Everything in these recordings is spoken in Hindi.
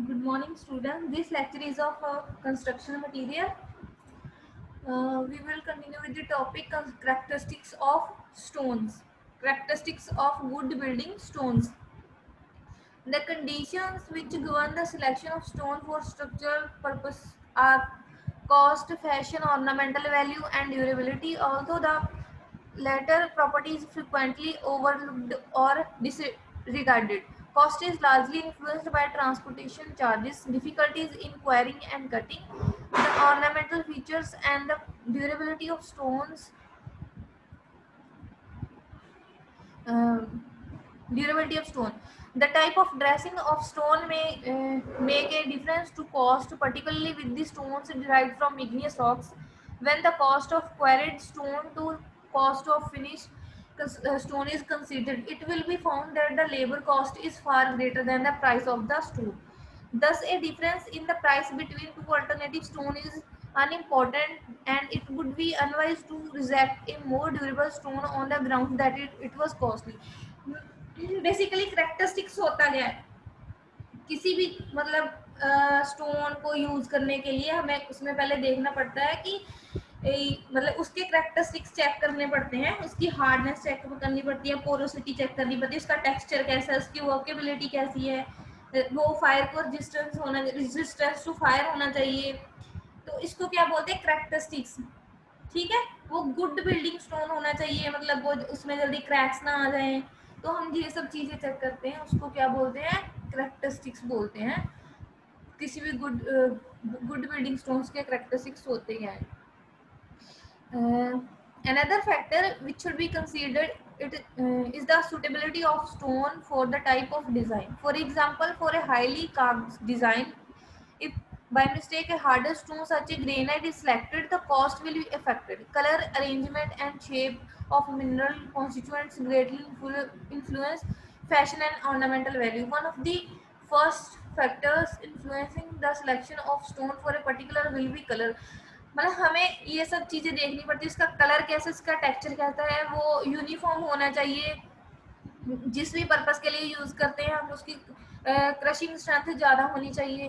Good morning, students. This lecture is of construction material. We will continue with the topic of characteristics of stones. Characteristics of wood building stones. The conditions which govern the selection of stone for structural purpose are cost, fashion, ornamental value, and durability. Although the latter property is frequently overlooked or disregarded. Cost is largely influenced by transportation charges, difficulties in quarrying and cutting, the ornamental features, and the durability of stones. um, Durability of stone. The type of dressing of stone may make a difference to cost, particularly with the stones derived from igneous rocks. When the cost of quarried stone to cost of finished stone is considered, it will be found that the labor cost is far greater than the price of the stone. Thus, a difference in the price between two alternative stone is unimportant, and it would be unwise to reject a more durable stone on the ground that it was costly. Basically characteristics होता क्या है किसी भी मतलब स्टोन को यूज करने के लिए हमें उसमें पहले देखना पड़ता है कि मतलब उसके करेक्टरिस्टिक्स चेक करने पड़ते हैं, उसकी हार्डनेस चेक करनी पड़ती है, पोरोसिटी चेक करनी पड़ती है, उसका टेक्सचर कैसा है, उसकी वर्केबिलिटी कैसी है, वो फायर को रेजिस्टेंस टू फायर होना चाहिए। तो इसको क्या बोलते हैं, करेक्टरिस्टिक्स। ठीक है, वो गुड बिल्डिंग स्टोन होना चाहिए, मतलब वो उसमें जल्दी क्रैक्स ना आ जाए। तो हम ये सब चीजें चेक करते हैं, उसको क्या बोलते हैं, करेक्टरिस्टिक्स बोलते हैं। किसी भी गुड बिल्डिंग स्टोन्स के करेक्टरिस्टिक्स होते हैं। Another factor which should be considered is the suitability of stone for the type of design. For example, for a highly carved design, if by mistake a harder stone such as granite is selected, the cost will be affected. Color, arrangement, and shape of mineral constituents greatly influence fashion and ornamental value. One of the first factors influencing the selection of stone for a particular will be color. मतलब हमें ये सब चीजें देखनी पड़ती है, इसका कलर कैसा, इसका टेक्सचर कैसा है, वो यूनिफॉर्म होना चाहिए। जिस भी पर्पस के लिए यूज करते हैं हम उसकी क्रशिंग स्ट्रेंथ ज़्यादा होनी चाहिए।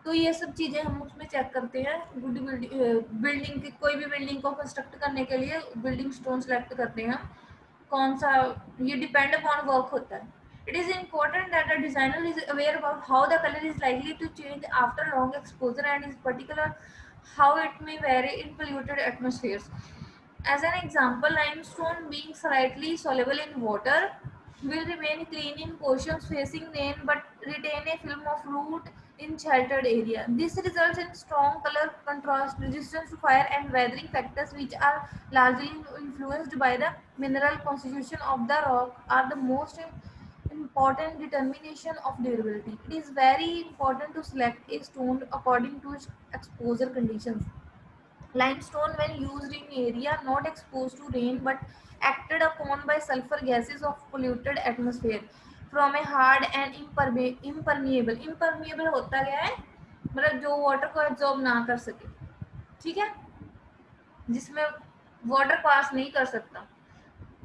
तो ये सब चीज़ें हम उसमें चेक करते हैं गुड बिल्डिंग की, कोई भी बिल्डिंग को कंस्ट्रक्ट करने के लिए बिल्डिंग स्टोन सेलेक्ट करते हैं हम कौन सा, ये डिपेंड अपॉन वर्क होता है। It is important that the designer is aware about how the colour is likely to change after long exposure and is particular how it may vary in polluted atmospheres. As an example, limestone being slightly soluble in water will remain clean in portions facing rain but retain a film of root in sheltered area. This results in strong color contrast, resistance to fire, and weathering factors which are largely influenced by the mineral constitution of the rock are the most important determination of durability. It is very important to select a stone according to its exposure conditions. Limestone, when used in area not exposed to rain but acted upon by sulfur gases of polluted atmosphere, from a hard and impermeable. Impermeable होता क्या है, मतलब जो वाटर को एब्जॉर्ब ना कर सके, ठीक है, जिसमें वाटर पास नहीं कर सकता।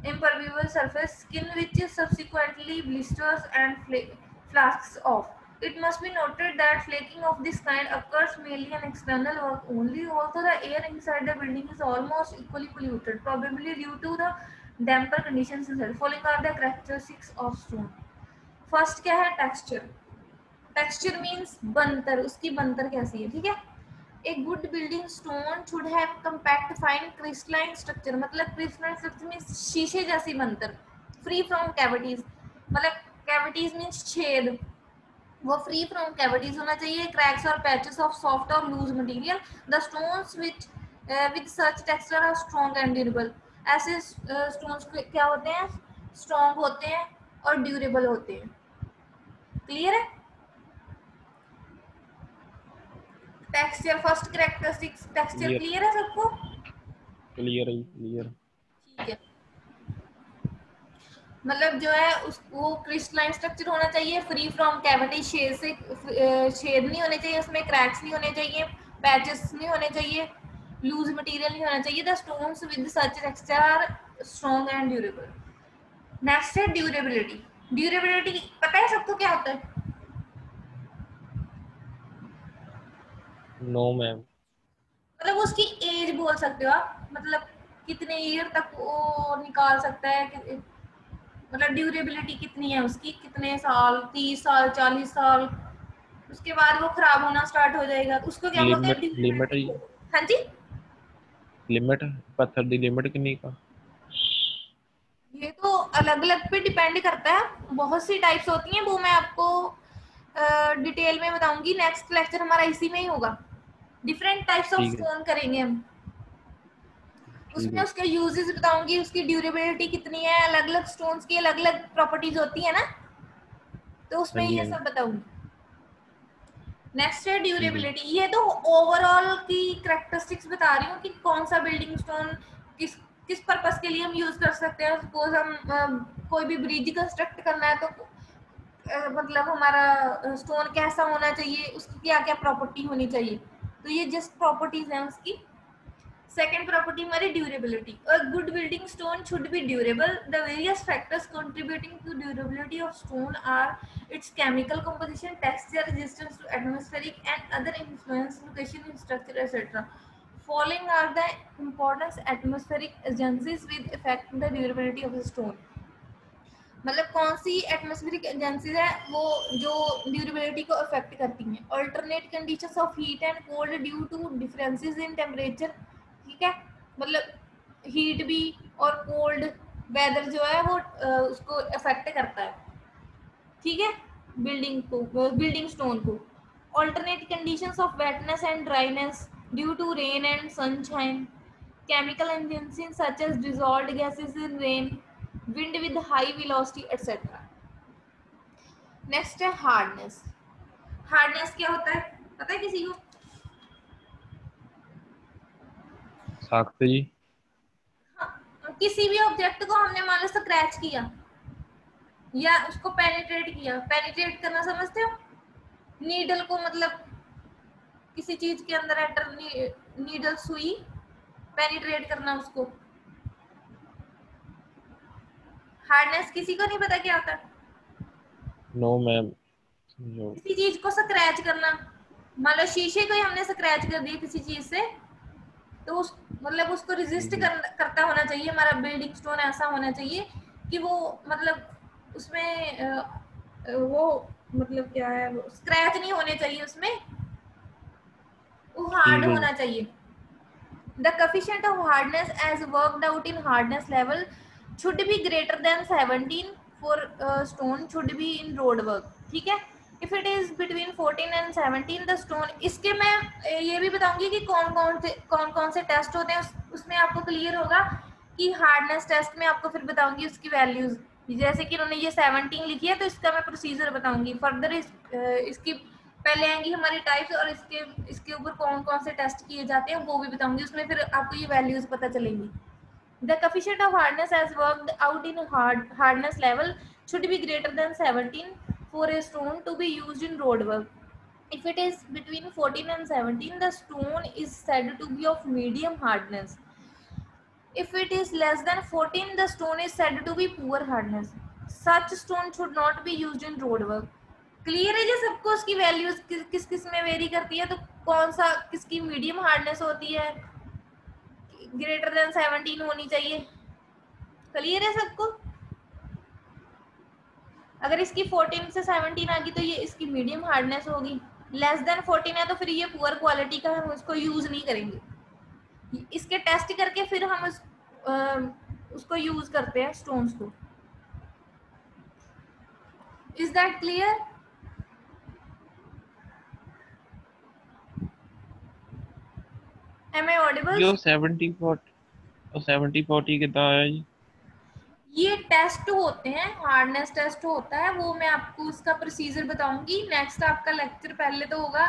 Impermeable surface, skin which subsequently blisters and flasks off. It must be noted that flaking of this kind occurs mainly in external work only, although the air inside the building is almost equally polluted, probably due to the damper conditions inside. Following are the characteristics of stone. First क्या है, texture. टेक्सचर मीन्स बनतर, उसकी बनतर कैसी है, ठीक है। A good building stone should have compact fine crystalline structure, मतलब क्रिस्टलाइन स्ट्रक्चर मीन्स शीशे जैसी बनतर, फ्री फ्रॉम कैविटीज, मतलब कैविटीज मीन्स छेद, वो फ्री फ्रॉम कैविटीज होना चाहिए। क्रैक्स और पैचेस ऑफ सॉफ्ट और loose material, the stones which with such texture are strong and durable. ऐसे स्टोन्स क्या होते हैं, स्ट्रॉन्ग होते हैं और ड्यूरेबल होते हैं। क्लियर है। Texture first characteristics, texture clear clear है सबको, क्लियर है क्लियर। ठीक है। मतलब जो है उस वो क्रिस्टलाइन स्ट्रक्चर होना चाहिए, फ्री फ्रॉम कैविटी, शेड से शेड नहीं होने चाहिए, उसमें क्रैक्स नहीं होने चाहिए, पैचेस नहीं होने चाहिए, लूज मटेरियल नहीं होना चाहिए। The stones with such texture are strong and durable. Next है ड्यूरेबिलिटी। ड्यूरेबिलिटी पता है सबको क्या होता है, नो मैम। मतलब उसकी एज बोल सकते हो आप, मतलब कितने ईयर तक वो निकाल सकता है मतलब ड्यूरेबिलिटी कितनी है उसकी, कितने साल, 30 साल, 40 साल, उसके बाद वो खराब होना स्टार्ट हो जाएगा, तो उसको क्या बोलते हैं, लिमिट लिमिट है ड्यूरेबिलिटी। जी। हाँ जी, लिमिट पत्थर दी लिमिट कितनी का? ये तो अलग अलग पे डिपेंड करता है, बहुत सी टाइप्स होती हैं, वो मैं आपको डिटेल में बताऊंगी, नेक्स्ट लेक्चर हमारा इसी में ही होगा। डिफरेंट टाइप्स ऑफ ठीक है। स्टोन करेंगे हम, ठीक उसमें है। उसके यूजेस बताऊंगी, उसकी ड्यूरेबिलिटी कितनी है, अलग अलग स्टोन्स की अलग अलग प्रॉपर्टीज होती है ना, तो हाँ उसमें जी, ये हाँ जी। सब बताऊंगी। नेक्स्ट है ठीक है। ड्यूरेबिलिटी, ये तो ओवरऑल की करेक्टरिस्टिक्स बता रही हूँ कि कौन सा बिल्डिंग स्टोन किस किस पर्पस के लिए हम यूज कर सकते हैं। सपोज हम कोई भी ब्रिज कंस्ट्रक्ट करना है, तो मतलब हमारा स्टोन कैसा होना चाहिए, उसकी क्या क्या प्रॉपर्टी होनी चाहिए, तो ये जस्ट प्रॉपर्टीज हैं उसकी। Second property हमारी durability. A good building stone should be durable. The various factors contributing to durability of stone are its chemical composition, texture, resistance to atmospheric and other influence, location in structure, etc. Following are the important atmospheric agencies with affect the durability of the stone. मतलब कौन सी एटमॉस्फेरिक एजेंसीज है वो जो ड्यूरेबिलिटी को अफेक्ट करती हैं। Alternate conditions of heat and cold due to differences in temperature, ठीक है, मतलब हीट भी और कोल्ड वेदर जो है वो उसको अफेक्ट करता है, ठीक है, बिल्डिंग स्टोन को। Alternate conditions of wetness and dryness due to rain and sunshine, chemical agencies such as dissolved gases in rain, wind with high velocity, etc. Next है हार्डनेस। हार्डनेस क्या होता है पता है किसी को? साख्त जी। हाँ, किसी भी ऑब्जेक्ट को हमने मान लो स्क्रैच किया या उसको पेनिट्रेट किया, पेनिट्रेट करना समझते हो, नीडल को मतलब किसी चीज के अंदर एंटर, नीडल सुई पेनिट्रेट करना उसको। हार्डनेस किसी को नहीं पता क्या होता है? No ma'am. समझो। किसी चीज को स्क्रैच करना, मान लो शीशे को ही हमने स्क्रैच कर दिया किसी चीज से, तो उस मतलब उसको ठीक रेजिस्ट है। करता होना चाहिए, हमारा बिल्डिंग स्टोन ऐसा होना चाहिए कि वो मतलब उसमें वो मतलब क्या है, स्क्रैच नहीं होने चाहिए उसमें, वो हार्ड ठीक है जी। होना चाहिए। The coefficient of hardness as worked out in hardness level should be greater than 17 for stone should be in road work, ठीक है। If it is between 14 and 17 the stone, इसके मैं ये भी बताऊंगी कि कौन कौन से टेस्ट होते हैं, उसमें आपको क्लियर होगा कि हार्डनेस टेस्ट में आपको फिर बताऊंगी उसकी वैल्यूज। जैसे कि उन्होंने ये 17 लिखी है तो इसका मैं प्रोसीजर बताऊंगी फर्दर, इसकी पहले आएंगी हमारी टाइप्स और इसके इसके ऊपर कौन कौन से टेस्ट किए जाते हैं वो भी बताऊंगी, उसमें फिर आपको ये वैल्यूज पता चलेंगी। The coefficient of hardness as worked out in hardness level should be greater than 17 for a stone to be used in road work. If it is between 14 and 17, the stone is said to be of medium hardness. If it is less than 14, the stone is said to be poor hardness. Such stone should not be used in road work. Clear है जी सबको, उसकी वैल्यूज किस किस में वेरी करती है, तो कौन सा किसकी मीडियम हार्डनेस होती है, ग्रेटर देन 17 होनी चाहिए। क्लियर है सबको? अगर इसकी 14 से 17 आ गई तो ये इसकी मीडियम हार्डनेस होगी, लेस देन 14 है तो फिर ये पुअर क्वालिटी का, हम उसको यूज नहीं करेंगे। इसके टेस्ट करके फिर हम उसको यूज करते हैं स्टोन्स को। Is that clear? Am I audible? जो 70-40 कितना आया जी? ये टेस्ट होते हैं, हार्डनेस टेस्ट होता है, वो मैं आपको उसका प्रोसीजर बताऊंगी नेक्स्ट। आपका लेक्चर पहले तो होगा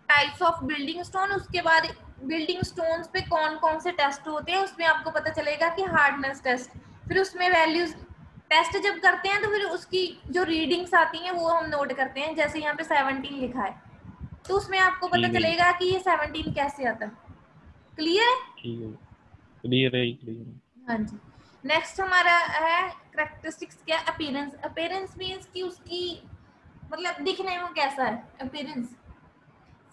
टाइप्स ऑफ बिल्डिंग स्टोन, उसके बाद बिल्डिंग स्टोन्स पे कौन कौन से टेस्ट होते हैं, उसमें आपको पता चलेगा कि हार्डनेस टेस्ट, फिर उसमें वैल्यूज टेस्ट जब करते हैं तो फिर उसकी जो रीडिंग्स आती हैं वो हम नोट करते हैं, जैसे यहाँ पे 17 लिखा है तो उसमें आपको पता ठीक है जी। चलेगा कि ये 17 कैसे आता है। क्लियर है? ठीक है। क्लियर है, क्लियर है। हाँ जी। नेक्स्ट हमारा है करेक्टरिस्टिक्स, क्या अपीयरेंस। अपीयरेंस मींस कि उसकी मतलब दिखने में कैसा है, appearance.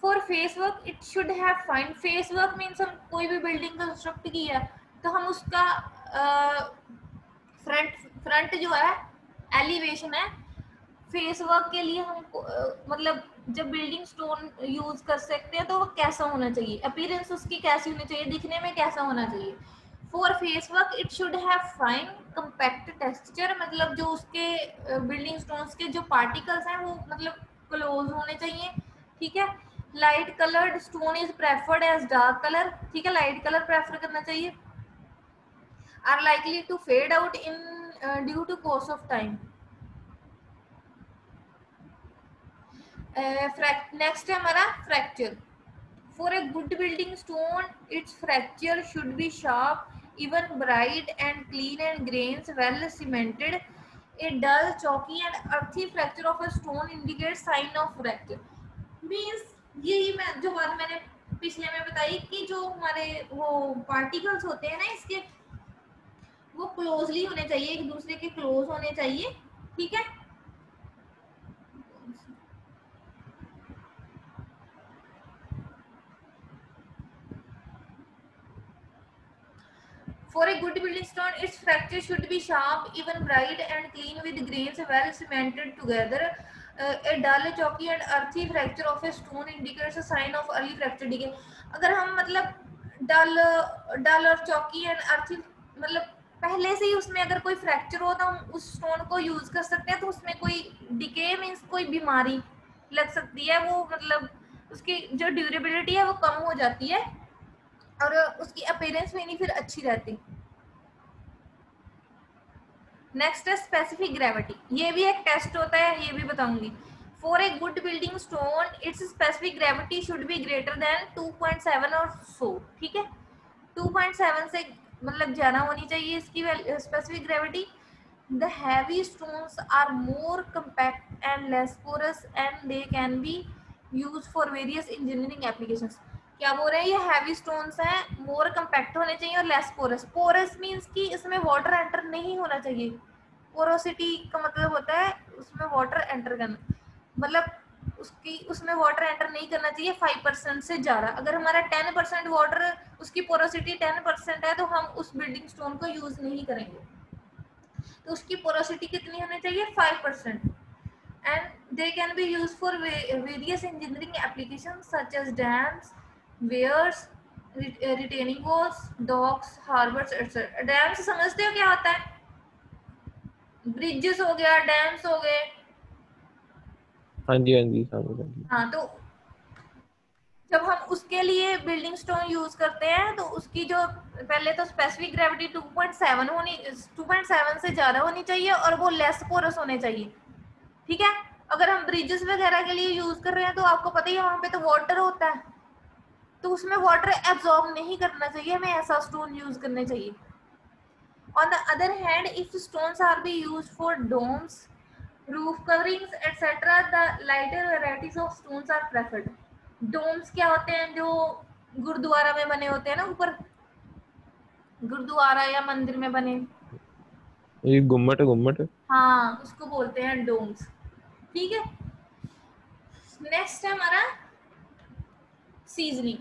For face work it should have fine. Face work means हम कोई भी बिल्डिंग कंस्ट्रक्ट की है तो हम उसका फ्रंट फ्रंट जो है एलिवेशन है, फेस वर्क के लिए हम मतलब जब बिल्डिंग स्टोन यूज कर सकते हैं तो वो कैसा होना चाहिए, अपीयरेंस उसकी कैसी होनी चाहिए, दिखने में कैसा होना चाहिए। For face work it should have fine compact texture, मतलब जो उसके बिल्डिंग स्टोन्स के जो पार्टिकल्स हैं वो मतलब क्लोज होने चाहिए। ठीक है। Light coloured stone is preferred as dark colour. ठीक है, लाइट कलर प्रेफर करना चाहिए। Are likely to fade out in due to course of time. Next है हमारा fracture. For a good building stone, its fracture should be sharp, even bright and clean and grains well cemented. A dull, chalky and earthy fracture of a stone indicates sign of fracture. Means यही मैं जो बात मैंने पिछले में बताई कि जो हमारे वो पार्टिकल्स होते हैं ना इसके, वो क्लोजली होने चाहिए, एक दूसरे के क्लोज होने चाहिए। ठीक है। For a good building stone, its fracture should be sharp, even bright and clean with grains well cemented together. A dull, chalky and earthy fracture of a stone indicates a sign of early fracture decay. अगर हम मतलब डल डल और चौकी एंड अर्थी मतलब पहले से ही उसमें अगर कोई फ्रैक्चर हो तो हम उस स्टोन को यूज कर सकते हैं, तो उसमें कोई डिके मीन्स कोई बीमारी लग सकती है, वो मतलब उसकी जो ड्यूरेबिलिटी है वो कम हो जाती है और उसकी अपीयरेंस भी नहीं फिर अच्छी रहती। नेक्स्ट है स्पेसिफिक ग्रेविटी। ये भी एक टेस्ट होता है, ये भी बताऊंगी। For a good building stone it's specific gravity should be greater than 2.7 और सो। ठीक है, 2.7 से मतलब ज्यादा होनी चाहिए इसकी specific gravity. The heavy stones are more compact and less porous and they can be use for various engineering applications. क्या बोल रहे हैं, ये हैवी स्टोन्स हैं, मोर कंपैक्ट होने चाहिए और लेस पोरस। पोरस मीन्स कि इसमें वाटर एंटर नहीं होना चाहिए। पोरोसिटी का मतलब होता है उसमें वाटर एंटर करना, मतलब उसकी उसमें वाटर एंटर नहीं करना चाहिए 5% से ज़्यादा। अगर हमारा 10% वाटर, उसकी पोरोसिटी 10% है तो हम उस बिल्डिंग स्टोन को यूज़ नहीं करेंगे। तो उसकी पोरोसिटी कितनी होनी चाहिए, 5%। And they can be use for various engineering application such as dams, weirs, retaining walls, docks, harbours etcetera. Dams समझते हो क्या होता है, ब्रिजेस हो गया, डैम्स हो गए। हाँ जी, हाँ जी, समझ गई। हाँ, तो जब हम उसके लिए बिल्डिंग स्टोन यूज करते हैं तो उसकी जो पहले तो स्पेसिफिक ग्रेविटी 2.7 होनी, 2.7 से ज्यादा होनी चाहिए और वो लेस पोरस होने चाहिए। ठीक है। अगर हम ब्रिजेस वगैरह के लिए यूज कर रहे हैं तो आपको पता ही है वहां पे तो वाटर होता है, तो उसमें वाटर एब्जॉर्ब नहीं करना चाहिए, हमें ऐसा स्टोन यूज करने चाहिए। On the other hand, if stones are be used for domes, roof coverings etc., the lighter varieties of stones are preferred. Doms क्या होते हैं, जो गुरुद्वारा में बने होते हैं ना ऊपर, गुरुद्वारा या मंदिर में बने, ये गुम्मट गुम्मट। हाँ उसको बोलते हैं डोम्स। ठीक है। नेक्स्ट है हमारा seasoning.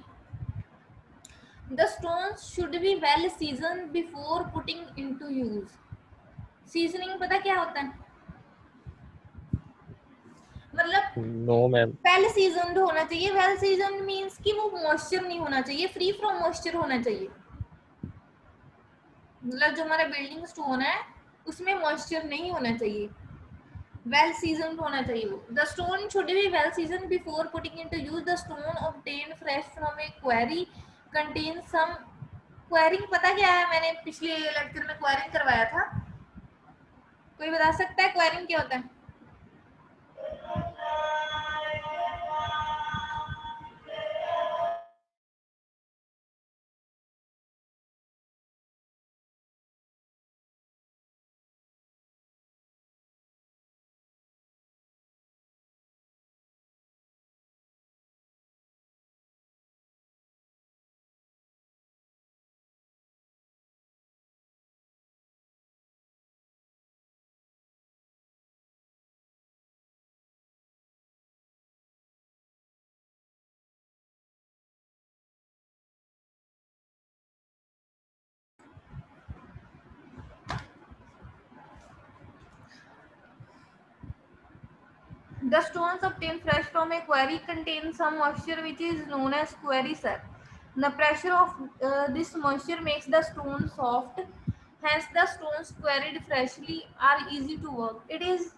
The stones should be well season before putting into use. Seasoning पता क्या होता है, मतलब नो मैम। वेल सीजनड होना चाहिए। वेल सीजन मींस कि वो मॉइस्चर नहीं होना चाहिए, फ्री फ्रॉम मॉइस्चर होना चाहिए। मतलब जो हमारा बिल्डिंग स्टोन है उसमें मॉइस्चर नहीं होना चाहिए, वेल सीजनड होना चाहिए वो। The stone should be well season before putting into use. The stone obtained fresh from a quarry contain some. Quarrying पता क्या है, मैंने पिछले लेक्चर में क्वेरिंग करवाया था, कोई बता सकता है क्वेरिंग क्या होता है? The stones obtained fresh from a quarry contain some moisture which is known as quarry sap. The pressure of this moisture makes the stone soft. Hence, the stones quarried freshly are easy to work. It is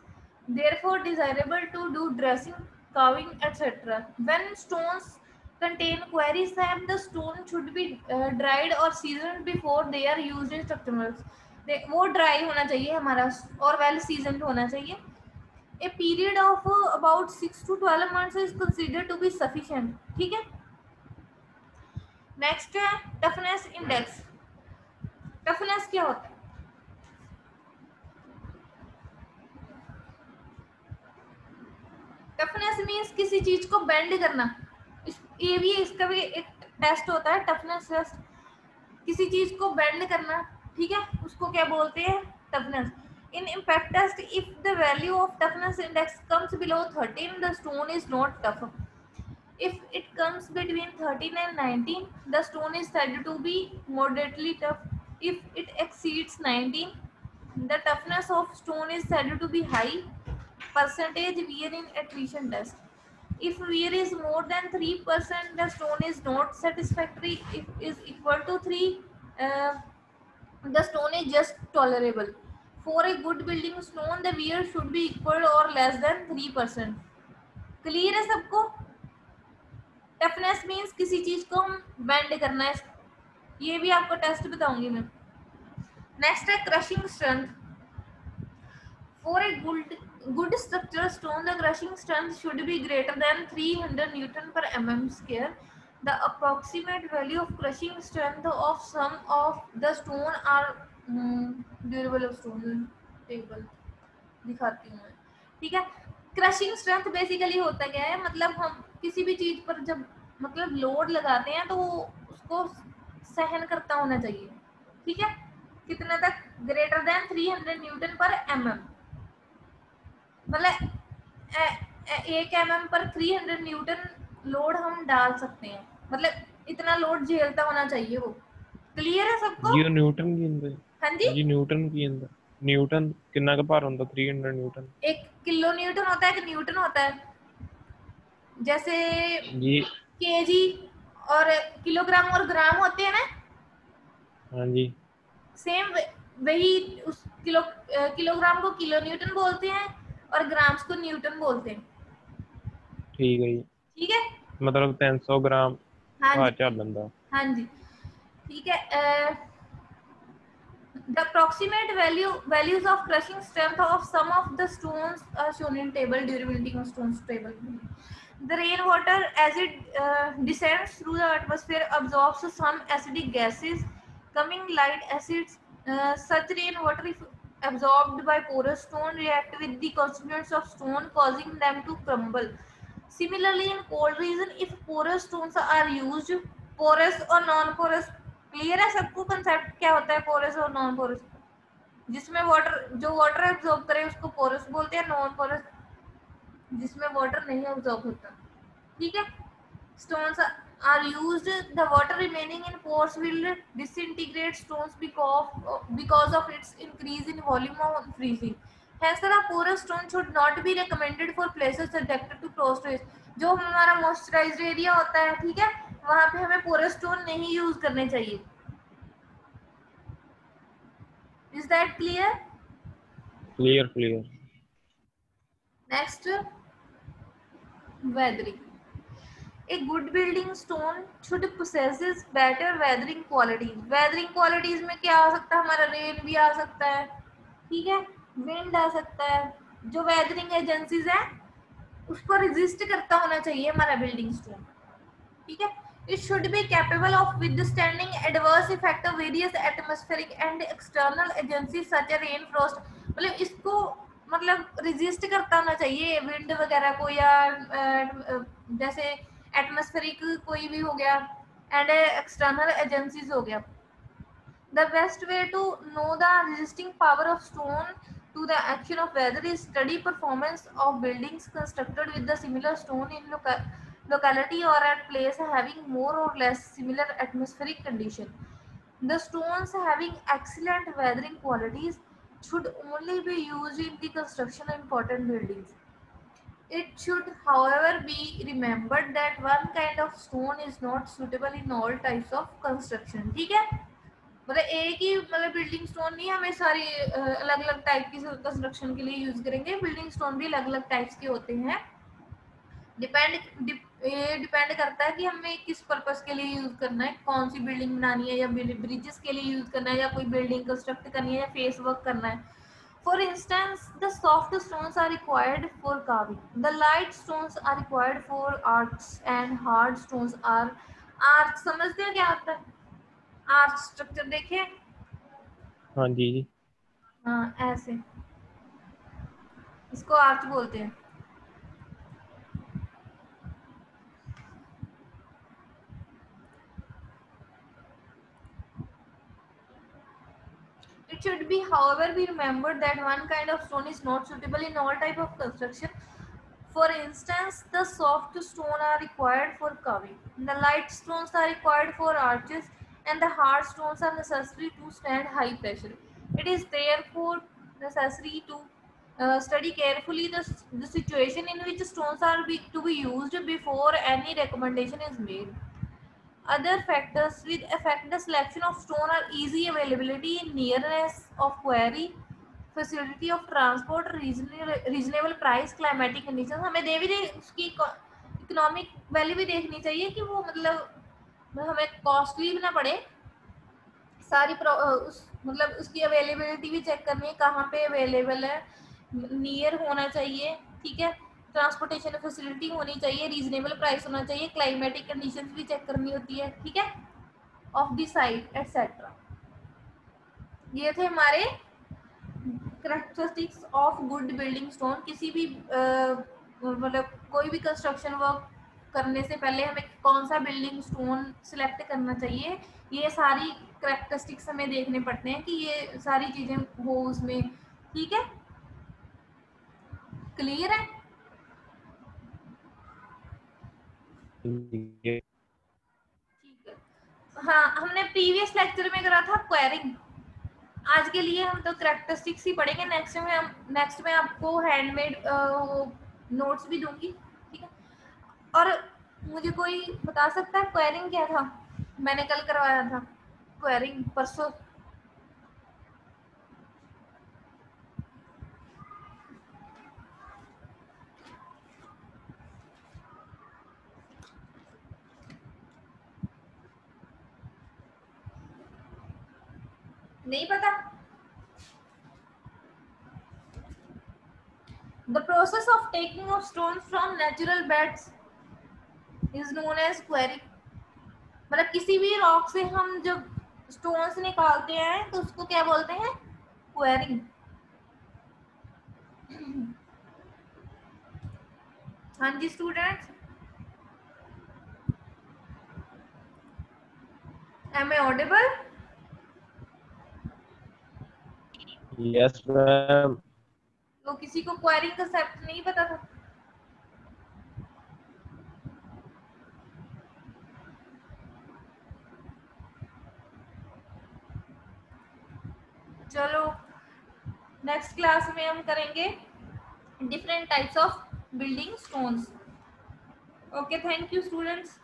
therefore desirable to do dressing, carving, etc. When stones contain quarry sap, the stone should be dried or seasoned before they are used in structurals. वो ड्राई होना चाहिए हमारा और वेल सीजनड होना चाहिए. A period of about 6 to 12 months is considered to be sufficient. ठीक है. नेक्स्ट है टफनेस इंडेक्स. टफनेस क्या होता है? टफनेस मीन्स किसी चीज को बेंड करना. ये भी इसका भी एक टेस्ट होता है, टफनेस टेस्ट. किसी चीज को बेंड करना, ठीक है, उसको क्या बोलते हैं? Toughness. In impact test, if the value of toughness index comes below 13, the stone is not tough. If it comes between 13 and 19, the stone is said to be moderately tough. If it exceeds 19, the toughness of stone is said to be high. Percentage wear in attrition test. If wear is more than 3%, the stone is not satisfactory. If is equal to 3, the stone is just tolerable. For a good building stone, the wear should be equal or less than 3%. Clear है सबको? टफनेस मीन्स किसी चीज को हम बेंड करना है. ये भी आपको टेस्ट बताऊंगी मैं. नेक्स्ट है crushing strength. For a good structural stone, the crushing strength should be greater than 300 Newton पर mm square. The approximate value of crushing strength of some of the stone are durable of stone table दिखाती हूँ मैं. ठीक है. क्रशिंग स्ट्रेंथ बेसिकली होता क्या है? मतलब हम किसी भी चीज पर जब मतलब लोड लगाते हैं तो उसको सहन करता होना चाहिए. ठीक है. कितना तक? ग्रेटर देन 300 न्यूटन पर mm. मतलब 1 mm पर 300 न्यूटन लोड हम डाल सकते हैं. मतलब इतना लोड झेलता होना चाहिए वो. क्लियर है सबको? जी न्यूटन की अंदर. हाँ जी. जी न्यूटन की अंदर. न्यूटन कितना का भार होता? 300 न्यूटन. 1 किलो न्यूटन होता है कि न्यूटन होता है? जैसे जी केजी और किलोग्राम और ग्राम होते हैं ना. हाँ जी. सेम वही उस किलोग्राम को किलो न्यूटन बोलते हैं और ग्राम्स को न्यूटन बोलते हैं. ठीक है जी. ठीक है. मतलब 300 ग्राम हाँ भार जी. चल लंदा. हाँ जी. ठीक है. The approximate values of crushing strength of some of the stones are shown in table. Durability of stones table. The rainwater, as it descends through the atmosphere, absorbs some acidic gases, coming light acids. Such rainwater, if absorbed by porous stone, react with the constituents of stone, causing them to crumble. Similarly, in cold region, if porous stones are used, porous or non-porous. Clear है सबको कंसेप्ट क्या होता है पोरस और नॉन पोरस? जिसमें वाटर जो वाटर एब्जॉर्ब करे उसको पोरस बोलते हैं. नॉन पोरस जिसमें वाटर नहीं एब्जॉर्ब होता. ठीक है. stones are used, the water remaining in pores will disintegrate stones because of its increase in volume of freezing. Hence the porous stone should not be recommended for places subjected to frost rays. जो हमारा मॉइस्चराइज्ड एरिया होता है, ठीक है, वहां पे हमें पोरस स्टोन नहीं यूज करने चाहिए. Is that clear? Clear. Next, weathering. A good building stone should possesses better weathering qualities. Weathering qualities में क्या आ सकता है? हमारा रेन भी आ सकता है, ठीक है, विंड आ सकता है. जो वेदरिंग एजेंसीज है उसको रेजिस्ट करता होना चाहिए हमारा बिल्डिंग स्टोन. ठीक है. It should be capable of withstanding adverse effect of various atmospheric and external agencies such as rain, frost. मतलब इसको मतलब रेजिस्ट करता होना चाहिए विंड वगैरह को, या जैसे एटमॉस्फेरिक कोई भी हो गया एंड एक्सटर्नल एजेंसीज हो गया. The best way to know the resisting power of stone to the action of weather is study performance of buildings constructed with the similar stone in locality or at place having more or less similar atmospheric condition. The stones having excellent weathering qualities should only be used in the construction of important buildings. It should, however, be remembered that one kind of stone is not suitable in all types of construction. ठीक है, मतलब एक ही मतलब बिल्डिंग स्टोन नहीं, हमें सारी अलग अलग टाइप की कंस्ट्रक्शन के लिए यूज करेंगे। बिल्डिंग स्टोन भी अलग अलग टाइप्स के होते हैं। ये डिपेंड करता है कि हमें किस पर्पस के लिए यूज करना है, कौन सी बिल्डिंग बनानी है, या ब्रिजेस के लिए यूज करना है, या कोई बिल्डिंग कंस्ट्रक्ट करनी है, या फेस वर्क करना है। For instance, the soft stones are required for carving. The light stones are required for arcs, and hard stones are arch। समझते हो क्या होता है आर्च स्ट्रक्चर? देखे? हाँ जी जी। हाँ, ऐसे इसको आर्च बोलते हैं। It should be, however, be remembered that one kind of stone is not suitable in all type of construction. For instance, the soft stone are required for carving, the light stones are required for arches, and the hard stones are necessary to stand high pressure. It is therefore necessary to study carefully the situation in which stones are to be used before any recommendation is made. Other factors which affect the selection of stone are easy availability, nearness of quarry, facility of transport, reasonable price, climatic conditions। हमें उसकी इकोनॉमिक वैल्यू भी देखनी चाहिए कि वो मतलब हमें कॉस्टली भी ना पड़े। सारी मतलब उसकी अवेलेबिलिटी भी चेक करनी है, कहाँ पे अवेलेबल है, नियर होना चाहिए, ठीक है, ट्रांसपोर्टेशन फैसिलिटी होनी चाहिए, रीजनेबल प्राइस होना चाहिए, क्लाइमेटिक कंडीशंस भी चेक करनी होती है, ठीक है, ऑफ द साइट एटसेट्रा। ये थे हमारे characteristics of good building stone. किसी भी मतलब कोई भी कंस्ट्रक्शन वर्क करने से पहले हमें कौन सा बिल्डिंग स्टोन सिलेक्ट करना चाहिए, ये सारी कैरेक्टरिस्टिक्स हमें देखने पड़ते हैं कि ये सारी चीजें हो उसमें। ठीक है, क्लियर है? ये ठीक है। हाँ, हमने प्रीवियस लेक्चर में करा था क्वेरिंग। आज के लिए हम तो कैरेक्टरिस्टिक्स ही पढ़ेंगे। नेक्स्ट में आपको हैंडमेड नोट्स भी दूंगी, ठीक है। और मुझे कोई बता सकता है क्वेरिंग क्या था? मैंने कल करवाया था क्वेरिंग, परसों। नहीं पता? The process of taking of stones from natural beds is known as quarrying. मतलब किसी भी रॉक से हम जब स्टोन्स निकालते हैं तो उसको क्या बोलते हैं? क्वेरिंग। हाँ जी students, am I audible? Yes ma'am. तो किसी को क्वेरिंग कंसेप्ट नहीं पता था? चलो, नेक्स्ट क्लास में हम करेंगे different types of building stones. Okay, thank you students.